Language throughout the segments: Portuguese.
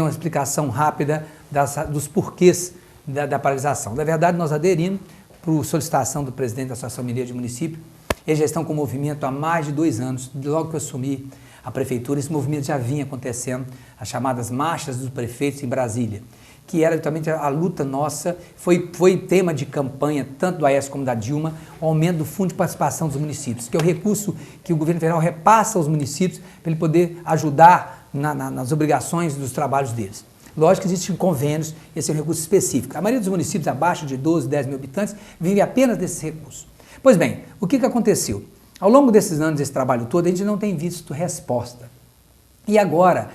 uma explicação rápida dos porquês da paralisação. Na verdade, nós aderimos por solicitação do presidente da Associação Mineira de Município. Eles já estão com o movimento há mais de 2 anos. Logo que eu assumi a prefeitura, esse movimento já vinha acontecendo, as chamadas marchas dos prefeitos em Brasília, que era justamente a luta nossa, foi tema de campanha, tanto do Aécio como da Dilma, o aumento do fundo de participação dos municípios, que é o recurso que o governo federal repassa aos municípios para ele poder ajudar nas obrigações dos trabalhos deles. Lógico que existem convênios, esse é um recurso específico. A maioria dos municípios abaixo de 12, 10 mil habitantes vive apenas desse recurso. Pois bem, o que aconteceu? Ao longo desses anos, desse trabalho todo, a gente não tem visto resposta. E agora,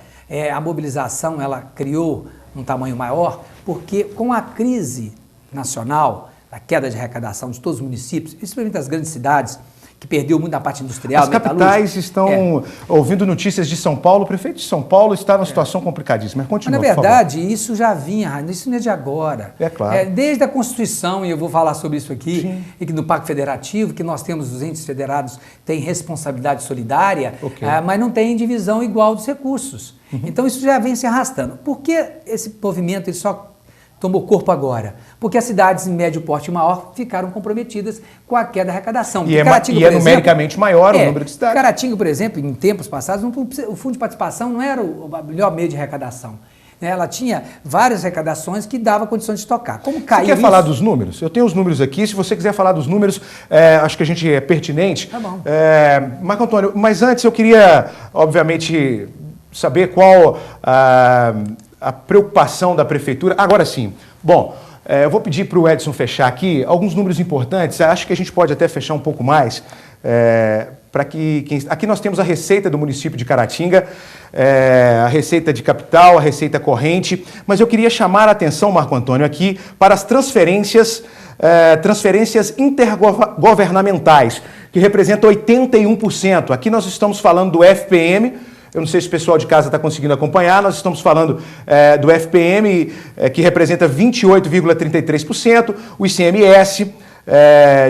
a mobilização, ela criou um tamanho maior, porque com a crise nacional, a queda de arrecadação de todos os municípios, principalmente das grandes cidades, que perdeu muito da parte industrial. As capitais estão ouvindo notícias de São Paulo. O prefeito de São Paulo está numa situação complicadíssima. Continua, mas, na verdade, isso já vinha, isso não é de agora. É claro. Desde a Constituição, e eu vou falar sobre isso aqui, e que no Pacto Federativo, que nós temos os entes federados têm responsabilidade solidária, mas não tem divisão igual dos recursos. Então, isso já vem se arrastando. Por que esse movimento ele só tomou corpo agora? Porque as cidades em médio porte e maior ficaram comprometidas com a queda da arrecadação. E é numericamente maior o número de cidades. Caratinga, por exemplo, em tempos passados, o fundo de participação não era o melhor meio de arrecadação. Ela tinha várias arrecadações que davam condições de tocar. Como caiu Você quer falar dos números? Eu tenho os números aqui. Se você quiser falar dos números, acho que a gente é pertinente. Tá bom. Marco Antônio, mas antes eu queria, obviamente, saber qual a preocupação da prefeitura. Agora sim. Bom, eu vou pedir para o Edson fechar aqui alguns números importantes. Acho que a gente pode até fechar um pouco mais. Para que aqui nós temos a receita do município de Caratinga, a receita de capital, a receita corrente, mas eu queria chamar a atenção, Marco Antônio, aqui para as transferências intergovernamentais, que representam 81%. Aqui nós estamos falando do FPM. Eu não sei se o pessoal de casa está conseguindo acompanhar, nós estamos falando do FPM, que representa 28,33%, o ICMS,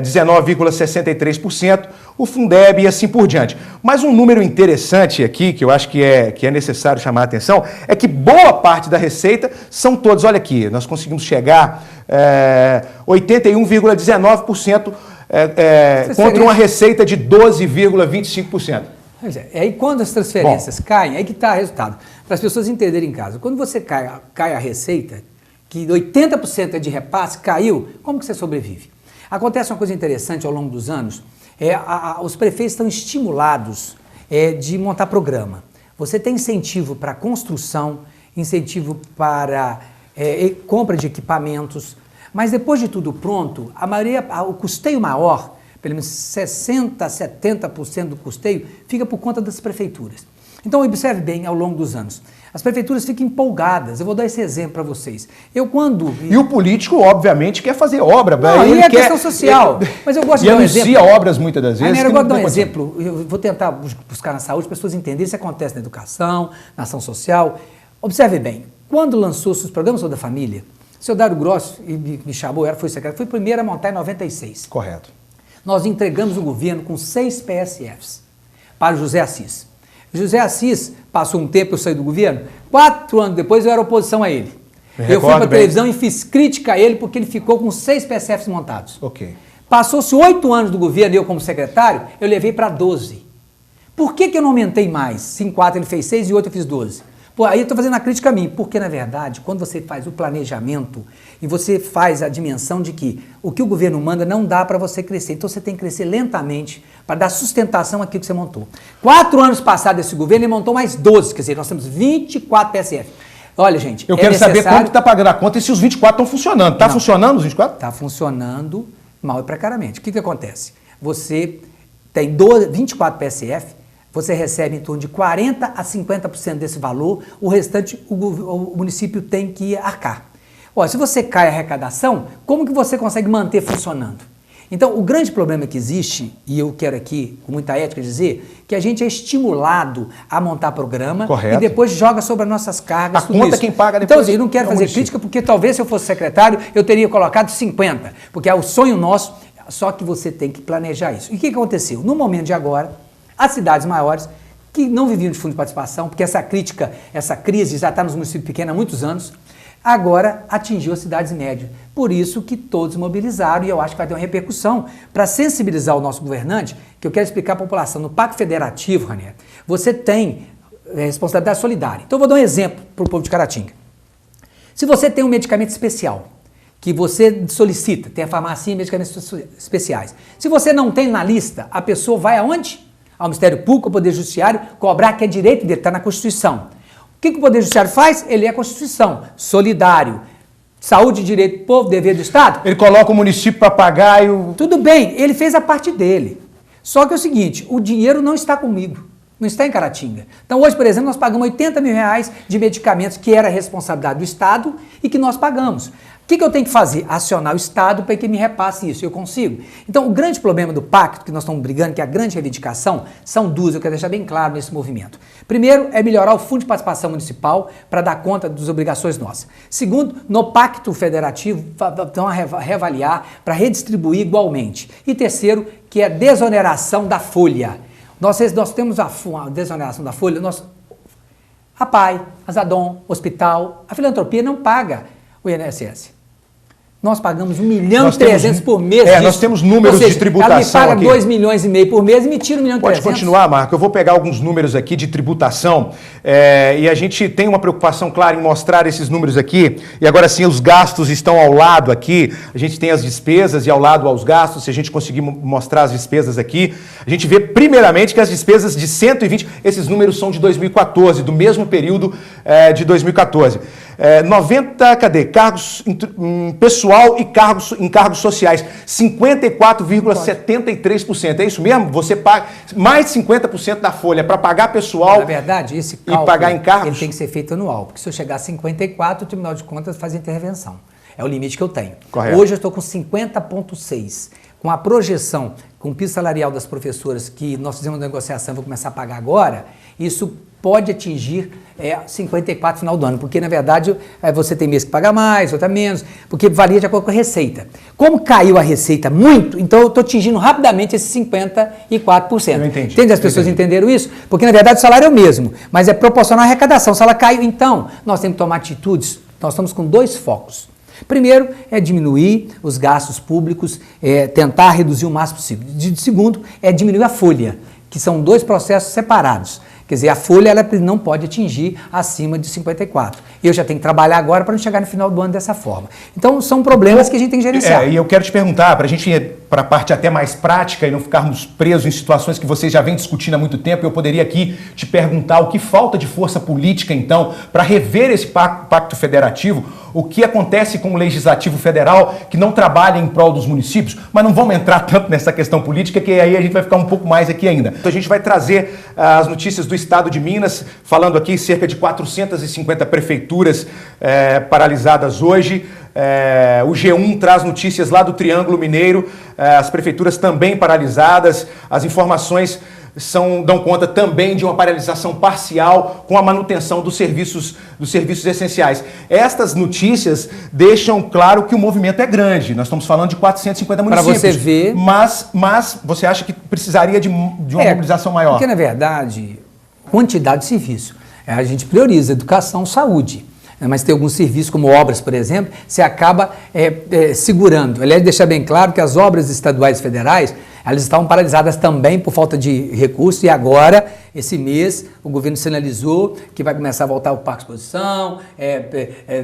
19,63%, o Fundeb e assim por diante. Mas um número interessante aqui, que eu acho que é necessário chamar a atenção, é que boa parte da receita são todos, olha aqui, nós conseguimos chegar 81,19% contra uma receita de 12,25%. Pois é, aí quando as transferências caem, aí que está o resultado. Para as pessoas entenderem em casa, quando você cai a receita, que 80% é de repasse, caiu, como que você sobrevive? Acontece uma coisa interessante ao longo dos anos, os prefeitos estão estimulados de montar programa. Você tem incentivo para construção, incentivo para compra de equipamentos, mas depois de tudo pronto, o custeio maior, pelo menos 60%, 70% do custeio, fica por conta das prefeituras. Então, observe bem ao longo dos anos. As prefeituras ficam empolgadas. Eu vou dar esse exemplo para vocês. E o político, obviamente, quer fazer obra. Não, ele quer questão social. Mas eu gosto de dar um exemplo. E anuncia obras muitas das vezes. Eu gosto de dar um exemplo. Eu vou tentar buscar na saúde para as pessoas entenderem se acontece na educação, na ação social. Observe bem. Quando lançou-se os programas da família, o senhor Dário Grosso me chamou, foi secretário, foi o primeiro a montar em 96. Correto. Nós entregamos o governo com 6 PSFs para o José Assis. José Assis passou um tempo, eu saí do governo, 4 anos depois eu era oposição a ele. Eu fui para a televisão e fiz crítica a ele porque ele ficou com 6 PSFs montados. Ok. Passou-se 8 anos do governo, eu como secretário, eu levei para 12. Por que eu não aumentei mais? Em 4 ele fez 6 e 8 eu fiz 12. Aí eu estou fazendo a crítica a mim, porque na verdade, quando você faz o planejamento e você faz a dimensão de que o que o governo manda não dá para você crescer, então você tem que crescer lentamente para dar sustentação àquilo que você montou. 4 anos passados esse governo, ele montou mais 12, quer dizer, nós temos 24 PSF. Olha, gente, eu quero saber quanto está pagando a conta e se os 24 estão funcionando. Está funcionando os 24? Está funcionando mal e precariamente. O que acontece? Você tem 24 PSF, você recebe em torno de 40% a 50% desse valor, o restante o município tem que arcar. Olha, se você cai a arrecadação, como que você consegue manter funcionando? Então, o grande problema que existe, e eu quero aqui, com muita ética, dizer, que a gente é estimulado a montar programa. Correto. E depois joga sobre as nossas cargas. A conta quem paga depois. Então, assim, eu não quero fazer crítica, porque talvez se eu fosse secretário, eu teria colocado 50%, porque é o sonho nosso, só que você tem que planejar isso. E o que aconteceu? No momento de agora, as cidades maiores que não viviam de fundo de participação, porque essa crise já está nos municípios pequenos há muitos anos, agora atingiu as cidades médias. Por isso que todos mobilizaram, e eu acho que vai ter uma repercussão para sensibilizar o nosso governante, que eu quero explicar à população. No Pacto Federativo, Ranieri, você tem responsabilidade solidária. Então eu vou dar um exemplo para o povo de Caratinga. Se você tem um medicamento especial, que você solicita, tem a farmácia e medicamentos especiais. Se você não tem na lista, a pessoa vai aonde? Ao Ministério Público, ao Poder Judiciário, cobrar que é direito dele, está na Constituição. O que o Poder Judiciário faz? Ele é a Constituição, solidário. Saúde, direito do povo, dever do Estado. Ele coloca o município para pagar e o... Tudo bem, ele fez a parte dele. Só que é o seguinte, o dinheiro não está comigo, não está em Caratinga. Então hoje, por exemplo, nós pagamos R$80 mil de medicamentos que era responsabilidade do Estado e que nós pagamos. O que eu tenho que fazer? Acionar o Estado para que me repasse isso. Eu consigo? Então, o grande problema do pacto, que nós estamos brigando, que é a grande reivindicação, são duas, eu quero deixar bem claro nesse movimento. Primeiro, é melhorar o Fundo de Participação Municipal para dar conta das obrigações nossas. Segundo, no Pacto Federativo, vão reavaliar para redistribuir igualmente. E terceiro, que é a desoneração da folha. Nós temos a desoneração da folha, a PAI, a Zadon, Hospital, a filantropia não paga o INSS. Nós pagamos 1.300.000 por mês disso. Nós temos números de tributação aqui. Ela me paga 2,5 milhões por mês e me tira 1.300.000. Pode continuar, Marco. Eu vou pegar alguns números aqui de tributação e a gente tem uma preocupação clara em mostrar esses números aqui. E agora sim, os gastos estão ao lado aqui. A gente tem as despesas e ao lado aos gastos. Se a gente conseguir mostrar as despesas aqui, a gente vê primeiramente que as despesas de 120, esses números são de 2014, do mesmo período de 2014. 90, cargos pessoal e encargos sociais, 54,73%. É isso mesmo? Você paga mais de 50% da folha para pagar pessoal. Na verdade, esse cálculo, e pagar encargos, ele tem que ser feito anual, porque se eu chegar a 54, o Tribunal de Contas faz intervenção. É o limite que eu tenho. Correto. Hoje eu estou com 50,6%. Com a projeção, com o piso salarial das professoras, que nós fizemos uma negociação, vou começar a pagar agora, isso pode atingir 54 no final do ano, porque na verdade você tem mês que paga mais, outra menos, porque varia de acordo com a receita. Como caiu a receita muito, então eu estou atingindo rapidamente esses 54%. Eu entendi. Entende? As pessoas entenderam isso? Porque na verdade o salário é o mesmo, mas é proporcional à arrecadação. Se ela caiu, então nós temos que tomar atitudes. Nós estamos com dois focos. Primeiro é diminuir os gastos públicos, tentar reduzir o máximo possível. Segundo é diminuir a folha, que são dois processos separados. Quer dizer, a folha ela não pode atingir acima de 54. Eu já tenho que trabalhar agora para não chegar no final do ano dessa forma. Então, são problemas que a gente tem que gerenciar. E eu quero te perguntar, para a gente ir para a parte até mais prática e não ficarmos presos em situações que vocês já vêm discutindo há muito tempo, eu poderia aqui te perguntar o que falta de força política, então, para rever esse pacto federativo, o que acontece com o Legislativo Federal que não trabalha em prol dos municípios, mas não vamos entrar tanto nessa questão política, que aí a gente vai ficar um pouco mais aqui ainda. Então a gente vai trazer as notícias do Estado de Minas, falando aqui cerca de 450 prefeituras paralisadas hoje. O G1 traz notícias lá do Triângulo Mineiro, as prefeituras também paralisadas, as informações dão conta também de uma paralisação parcial com a manutenção dos serviços essenciais. Estas notícias deixam claro que o movimento é grande. Nós estamos falando de 450 municípios. Para você ver... Mas você acha que precisaria de uma mobilização maior? Porque, na verdade, quantidade de serviço. A gente prioriza educação, saúde. Mas tem alguns serviços, como obras, por exemplo, você acaba segurando. Aliás, deixar bem claro que as obras estaduais e federais, elas estavam paralisadas também por falta de recursos, e agora, esse mês, o governo sinalizou que vai começar a voltar o Parque Exposição,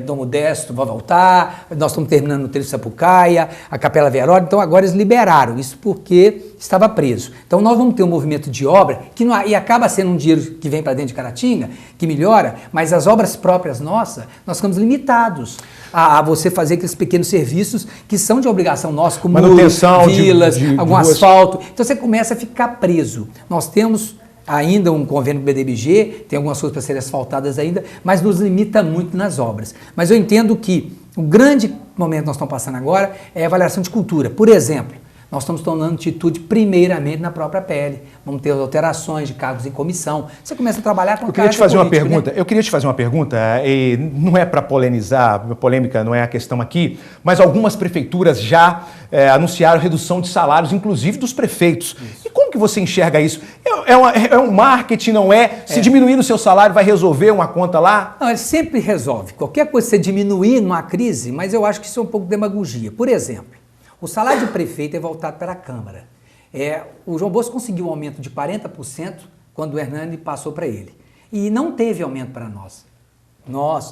Dom Modesto vai voltar, nós estamos terminando o Trevo Sapucaia, a Capela Verônica, então agora eles liberaram isso porque estava preso. Então nós vamos ter um movimento de obra, e acaba sendo um dinheiro que vem para dentro de Caratinga, que melhora, mas as obras próprias nossas, nós ficamos limitados a você fazer aqueles pequenos serviços que são de obrigação nossa, como manutenção, vilas, algum asfalto. Então você começa a ficar preso. Nós temos ainda um convênio com o BDBG, tem algumas coisas para serem asfaltadas ainda, mas nos limita muito nas obras. Mas eu entendo que o grande momento que nós estamos passando agora é a avaliação de cultura. Por exemplo, nós estamos tomando atitude primeiramente na própria PL. Vamos ter alterações de cargos em comissão. Você começa a trabalhar com Eu queria te fazer política, uma pergunta. né? Eu queria te fazer uma pergunta, e não é para polemizar, polêmica não é a questão aqui, mas algumas prefeituras já anunciaram redução de salários, inclusive dos prefeitos. Isso. E como que você enxerga isso? É um marketing, não é? Se diminuir o seu salário vai resolver uma conta lá? Não, ele sempre resolve. Qualquer coisa que você diminuir numa crise, mas eu acho que isso é um pouco de demagogia. Por exemplo, o salário de prefeito é voltado para a Câmara. O João Bosco conseguiu um aumento de 40% quando o Hernani passou para ele. E não teve aumento para nós.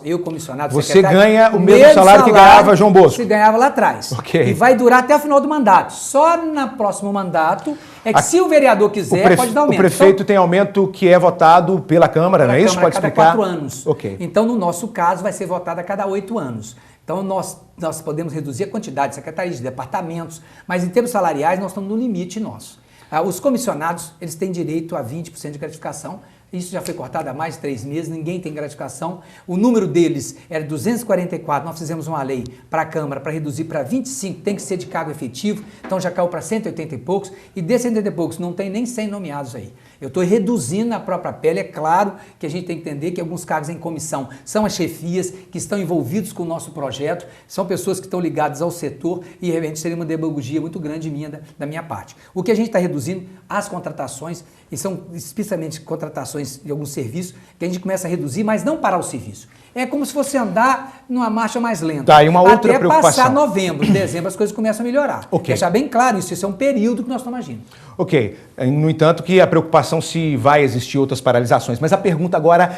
Eu, comissionado, você ganha o mesmo salário que ganhava João Bosco? Você ganhava lá atrás. Okay. E vai durar até o final do mandato. Só no próximo mandato se o vereador quiser, pode dar aumento. O prefeito tem aumento que é votado pela Câmara, não é isso? Pode explicar? A cada 4 anos. Okay. Então, no nosso caso, vai ser votado a cada 8 anos. Então, nós podemos reduzir a quantidade de secretarias, de departamentos, mas em termos salariais, nós estamos no limite nosso. Os comissionados, eles têm direito a 20% de gratificação. Isso já foi cortado há mais de 3 meses, ninguém tem gratificação. O número deles era 244, nós fizemos uma lei para a Câmara para reduzir para 25, tem que ser de cargo efetivo, então já caiu para 180 e poucos, e desses 180 e poucos não tem nem 100 nomeados aí. Eu estou reduzindo a própria pele, é claro que a gente tem que entender que alguns cargos em comissão são as chefias que estão envolvidos com o nosso projeto, são pessoas que estão ligadas ao setor e realmente seria uma demagogia muito grande da minha parte. O que a gente está reduzindo, as contratações, e são especialmente contratações de alguns serviços, que a gente começa a reduzir, mas não parar o serviço. É como se fosse andar numa marcha mais lenta. Tá, e uma outra até preocupação. Passar novembro, dezembro, as coisas começam a melhorar. Okay. Deixar bem claro isso é um período que nós estamos agindo. Ok. No entanto, que a preocupação se vai existir outras paralisações. Mas a pergunta agora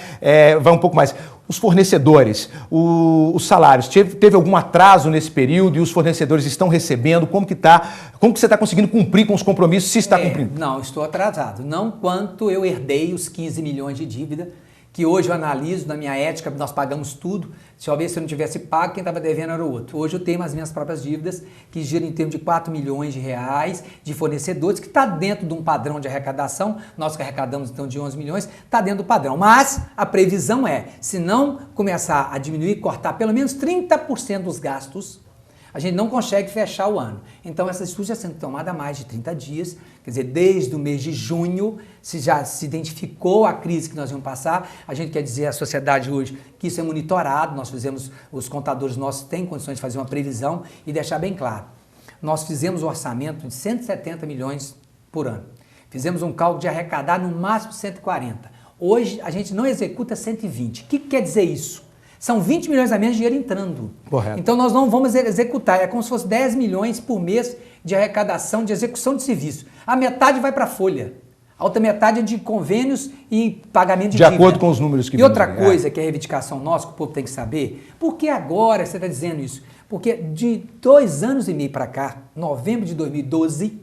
vai um pouco mais. Os fornecedores, os salários, teve algum atraso nesse período e os fornecedores estão recebendo? Como que você está conseguindo cumprir com os compromissos, se está cumprindo? Não, estou atrasado. Não quanto eu herdei os 15 milhões de dívida, que hoje eu analiso na minha ética, nós pagamos tudo. Talvez se eu não tivesse pago, quem estava devendo era o outro. Hoje eu tenho as minhas próprias dívidas, que giram em termos de 4 milhões de reais de fornecedores, que está dentro de um padrão de arrecadação. Nós que arrecadamos então de 11 milhões, está dentro do padrão. Mas a previsão se não começar a diminuir, cortar pelo menos 30% dos gastos, a gente não consegue fechar o ano. Então, essa estudo já sendo tomada há mais de 30 dias, quer dizer, desde o mês de junho, se já se identificou a crise que nós íamos passar, a gente quer dizer à sociedade hoje que isso é monitorado, os contadores nossos têm condições de fazer uma previsão e deixar bem claro. Nós fizemos um orçamento de 170 milhões por ano. Fizemos um cálculo de arrecadar no máximo 140. Hoje, a gente não executa 120. O que quer dizer isso? São 20 milhões a menos de dinheiro entrando. Correto. Então nós não vamos executar, é como se fosse 10 milhões por mês de arrecadação, de execução de serviço. A metade vai para a folha, a outra metade é de convênios e pagamento de dívida. De acordo com os números que E outra coisa que é a reivindicação nossa, que o povo tem que saber, por que agora você está dizendo isso? Porque de 2 anos e meio para cá, novembro de 2012,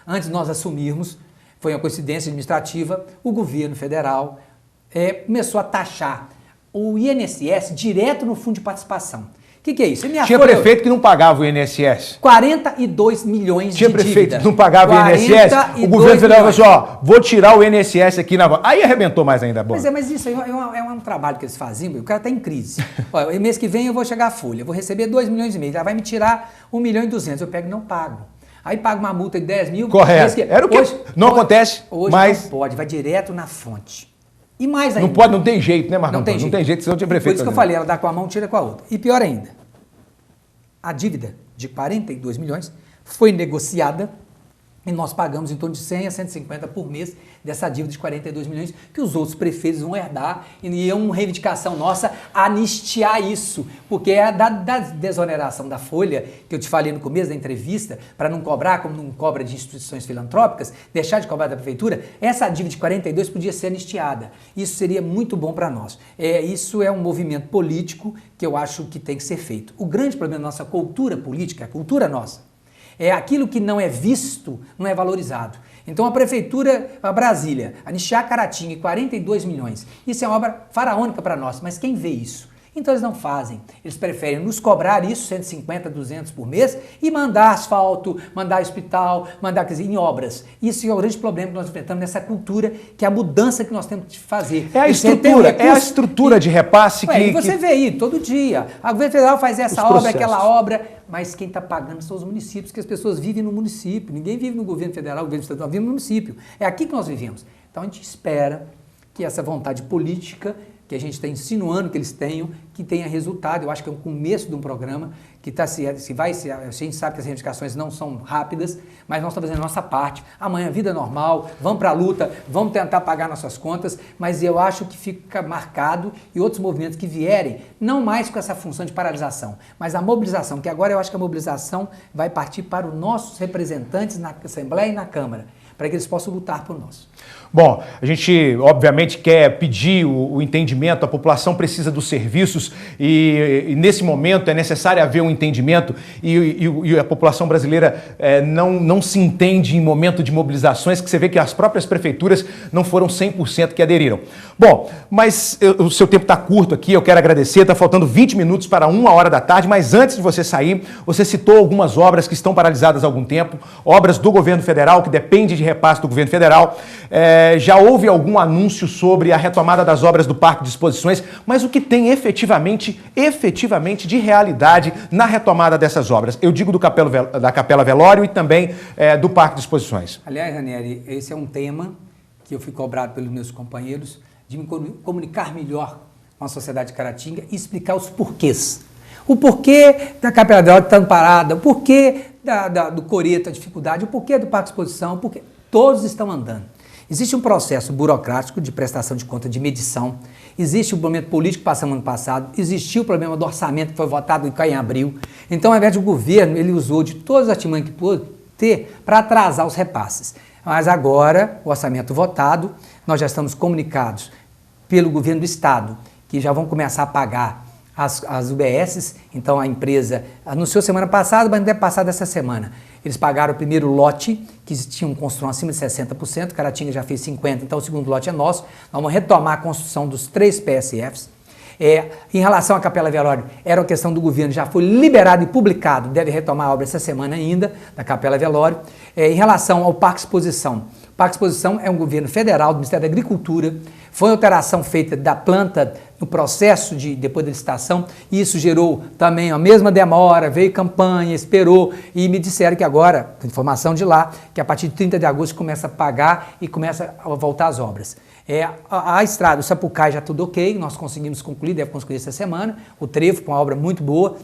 antes de nós assumirmos, foi uma coincidência administrativa, o governo federal começou a taxar o INSS direto no fundo de participação. O que é isso? Tinha prefeito que não pagava o INSS. 42 milhões de dívida. Tinha prefeito que não pagava o INSS. O governo federal falou assim, vou tirar o INSS aqui na... Aí arrebentou mais ainda. Bom. Mas isso é um trabalho que eles faziam, o cara está em crise. Olha, mês que vem eu vou chegar à folha, eu vou receber 2 milhões e meio, já vai me tirar 1 milhão e 200, eu pego e não pago. Aí pago uma multa de 10 mil. Correto. Era o que não acontece, hoje mas... não pode, vai direto na fonte. E mais ainda. Não pode, não tem jeito, né, Marcão? Não tem jeito, senão tinha prefeito. Por isso que eu falei, ela dá com a mão, tira com a outra. E pior ainda, a dívida de 42 milhões foi negociada e nós pagamos em torno de 100 a 150 por mês dessa dívida de 42 milhões que os outros prefeitos vão herdar e é uma reivindicação nossa anistiar isso, porque é da desoneração da folha, que eu te falei no começo da entrevista, para não cobrar como não cobra de instituições filantrópicas, deixar de cobrar da prefeitura, essa dívida de 42 podia ser anistiada. Isso seria muito bom para nós. Isso é um movimento político que eu acho que tem que ser feito. O grande problema da nossa cultura política, a cultura nossa, é aquilo que não é visto, não é valorizado. Então a prefeitura, a Brasília, anistiar Caratinga, 42 milhões. Isso é uma obra faraônica para nós, mas quem vê isso? Então eles não fazem. Eles preferem nos cobrar isso, 150, 200 por mês, e mandar asfalto, mandar hospital, mandar em obras. Isso é o grande problema que nós enfrentamos nessa cultura, que é a mudança que nós temos que fazer. É a estrutura de repasse que... Você vê aí, todo dia. A governo federal faz essa obra, aquela obra, mas quem está pagando são os municípios, que as pessoas vivem no município. Ninguém vive no governo federal, o governo estadual vive no município. É aqui que nós vivemos. Então a gente espera que essa vontade política que a gente está insinuando que eles tenham, que tenha resultado. Eu acho que é o começo de um programa que a gente sabe que as reivindicações não são rápidas, mas nós estamos fazendo a nossa parte. Amanhã, vida normal, vamos para a luta, vamos tentar pagar nossas contas, mas eu acho que fica marcado e outros movimentos que vierem, não mais com essa função de paralisação, mas a mobilização, que agora eu acho que a mobilização vai partir para os nossos representantes na Assembleia e na Câmara, para que eles possam lutar por nós. Bom, a gente obviamente quer pedir o entendimento, a população precisa dos serviços e nesse momento é necessário haver um entendimento e a população brasileira não se entende em momento de mobilizações, que você vê que as próprias prefeituras não foram 100% que aderiram. Bom, mas o seu tempo está curto aqui, eu quero agradecer, está faltando 20 minutos para 1h da tarde, mas antes de você sair, você citou algumas obras que estão paralisadas há algum tempo, obras do governo federal, que depende de repasse do governo federal. Já houve algum anúncio sobre a retomada das obras do Parque de Exposições, mas o que tem efetivamente de realidade na retomada dessas obras? Eu digo da Capela Velório e também do Parque de Exposições. Aliás, Ranieri, esse é um tema que eu fui cobrado pelos meus companheiros de me comunicar melhor com a sociedade de Caratinga e explicar os porquês. O porquê da Capela Velório estando parada, o porquê do Coreto, a dificuldade, o porquê do Parque de Exposição, o porquê. Todos estão andando. Existe um processo burocrático de prestação de conta, de medição, existe o momento político que passamos ano passado, existiu o problema do orçamento que foi votado em abril. Então, ao invés de o governo, ele usou de todas as artimanhas que pôde ter para atrasar os repasses. Mas agora, o orçamento votado, nós já estamos comunicados pelo governo do Estado, que já vão começar a pagar as UBSs, então a empresa anunciou semana passada, mas não deve passar dessa semana. Eles pagaram o primeiro lote, que tinham construção acima de 60%, Caratinga já fez 50%, então o segundo lote é nosso. Nós vamos retomar a construção dos 3 PSFs. Em relação à Capela Velório, era uma questão do governo, já foi liberado e publicado, deve retomar a obra essa semana ainda, da Capela Velório. Em relação ao Parque Exposição, o Parque Exposição é um governo federal, do Ministério da Agricultura, foi uma alteração feita da planta no processo depois da licitação, e isso gerou também a mesma demora, veio campanha, esperou, e me disseram que agora, informação de lá, que a partir de 30 de agosto começa a pagar e começa a voltar às obras. A estrada, o Sapucaí já tudo ok, nós conseguimos concluir, deve concluir essa semana, o trevo, com uma obra muito boa.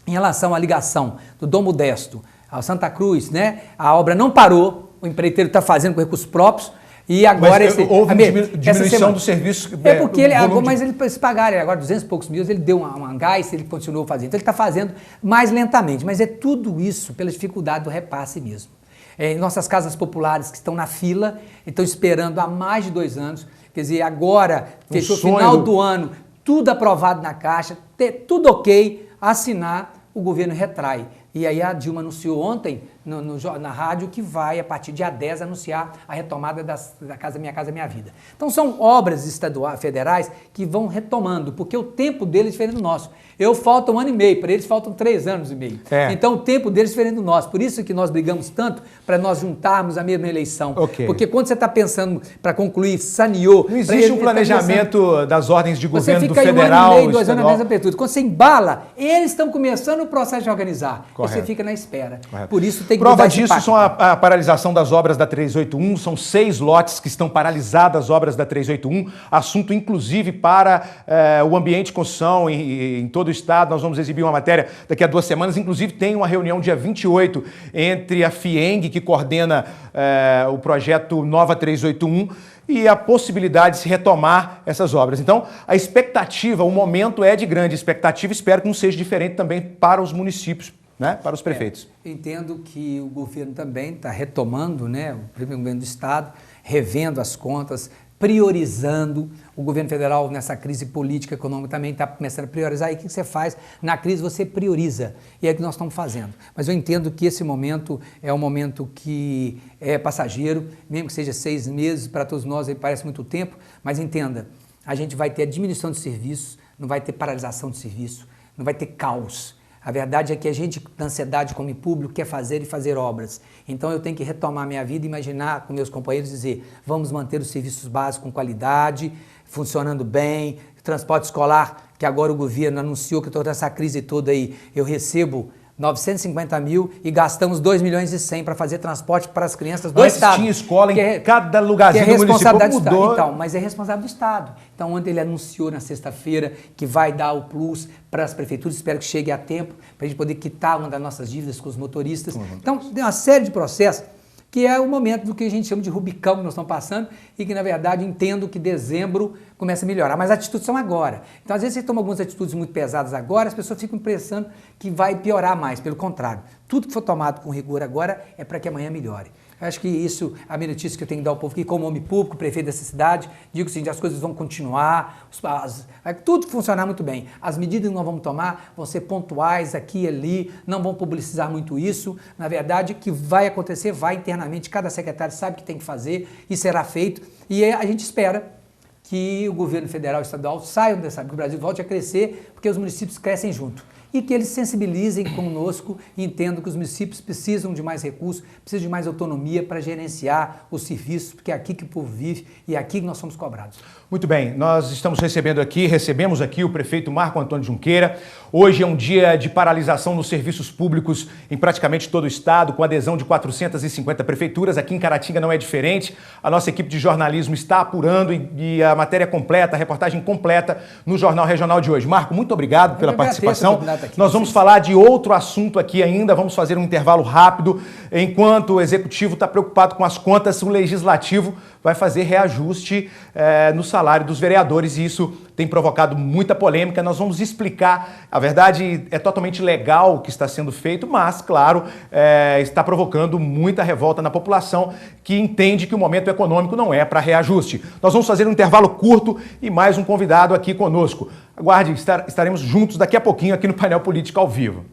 Em relação à ligação do Dom Modesto ao Santa Cruz, né, a obra não parou, o empreiteiro está fazendo com recursos próprios, e agora houve diminuição do serviço. Porque mas eles pagaram agora 200 e poucos mil, ele deu um gás, ele continuou fazendo. Então ele está fazendo mais lentamente, mas é tudo isso pela dificuldade do repasse mesmo. Nossas casas populares que estão na fila, estão esperando há mais de 2 anos, quer dizer, agora, fechou o final do ano, tudo aprovado na Caixa, tudo ok, assinar, o governo retrai. E aí a Dilma anunciou ontem na rádio que vai, a partir de dia 10, anunciar a retomada da Casa Minha Casa Minha Vida. Então são obras federais que vão retomando, porque o tempo deles é diferente do nosso. Falta 1 ano e meio, para eles faltam 3 anos e meio. Então o tempo deles é diferente do nosso. Por isso que nós brigamos tanto para nós juntarmos a mesma eleição. Porque quando você está pensando para concluir, saneou... Não existe um planejamento das ordens de governo do federal... Você fica 1 ano e meio, 2 anos na mesma abertura. Quando você embala, eles estão começando o processo de organizar. Você fica na espera. Por isso tem que prova disso são a paralisação das obras da 381, são 6 lotes que estão paralisadas as obras da 381, assunto inclusive para o ambiente de construção em todo o estado. Nós vamos exibir uma matéria daqui a 2 semanas, inclusive tem uma reunião dia 28 entre a FIENG, que coordena o projeto Nova 381, e a possibilidade de se retomar essas obras. Então, a expectativa, o momento é de grande expectativa, espero que não seja diferente também para os municípios, né, para os prefeitos. Entendo que o governo também está retomando, né, o primeiro governo do Estado, revendo as contas, priorizando. O governo federal, nessa crise política, econômica, também está começando a priorizar. E o que você faz? Na crise você prioriza. E é o que nós estamos fazendo. Mas eu entendo que esse momento é um momento que é passageiro, mesmo que seja 6 meses, para todos nós aí parece muito tempo, mas entenda, a gente vai ter a diminuição de serviços, não vai ter paralisação de serviço, não vai ter caos. A verdade é que a gente, na ansiedade como público, quer fazer e fazer obras. Então eu tenho que retomar minha vida, imaginar com meus companheiros, dizer, vamos manter os serviços básicos com qualidade, funcionando bem, transporte escolar, que agora o governo anunciou que toda essa crise toda aí, eu recebo 950 mil e gastamos 2 milhões e 100 para fazer transporte para as crianças do Antes Estado. tinha escola em cada lugarzinho do município, mudou. Então, mas é responsabilidade do Estado. Então, ontem ele anunciou na sexta-feira que vai dar o plus para as prefeituras, espero que chegue a tempo, para a gente poder quitar uma das nossas dívidas com os motoristas. Então, tem uma série de processos que é o momento do que a gente chama de Rubicão que nós estamos passando e que, na verdade, entendo que dezembro começa a melhorar. Mas as atitudes são agora. Então, às vezes, você toma algumas atitudes muito pesadas agora, as pessoas ficam pensando que vai piorar mais. Pelo contrário, tudo que for tomado com rigor agora é para que amanhã melhore. Eu acho que isso, a minha notícia que eu tenho que dar ao povo aqui, como homem público, prefeito dessa cidade, digo assim, as coisas vão continuar, tudo funcionar muito bem. As medidas que nós vamos tomar vão ser pontuais aqui e ali, não vão publicizar muito isso. Na verdade, o que vai acontecer, vai internamente, cada secretário sabe o que tem que fazer e será feito. E a gente espera que o governo federal e estadual saiam dessa, que o Brasil volte a crescer, porque os municípios crescem junto. E que eles sensibilizem conosco e entendam que os municípios precisam de mais recursos, precisam de mais autonomia para gerenciar os serviços, porque é aqui que o povo vive e é aqui que nós somos cobrados. Muito bem, nós recebemos aqui o prefeito Marco Antônio Junqueira. Hoje é um dia de paralisação nos serviços públicos em praticamente todo o estado, com adesão de 450 prefeituras. Aqui em Caratinga não é diferente. A nossa equipe de jornalismo está apurando e a matéria completa, a reportagem completa no Jornal Regional de hoje. Marco, muito obrigado pela participação. Nós vamos falar de outro assunto aqui ainda, vamos fazer um intervalo rápido. Enquanto o Executivo está preocupado com as contas, o Legislativo vai fazer reajuste no salário dos vereadores e isso tem provocado muita polêmica. Nós vamos explicar. A verdade, é totalmente legal o que está sendo feito, mas, claro, está provocando muita revolta na população que entende que o momento econômico não é para reajuste. Nós vamos fazer um intervalo curto e mais um convidado aqui conosco. Aguarde, estaremos juntos daqui a pouquinho aqui no Painel Político ao vivo.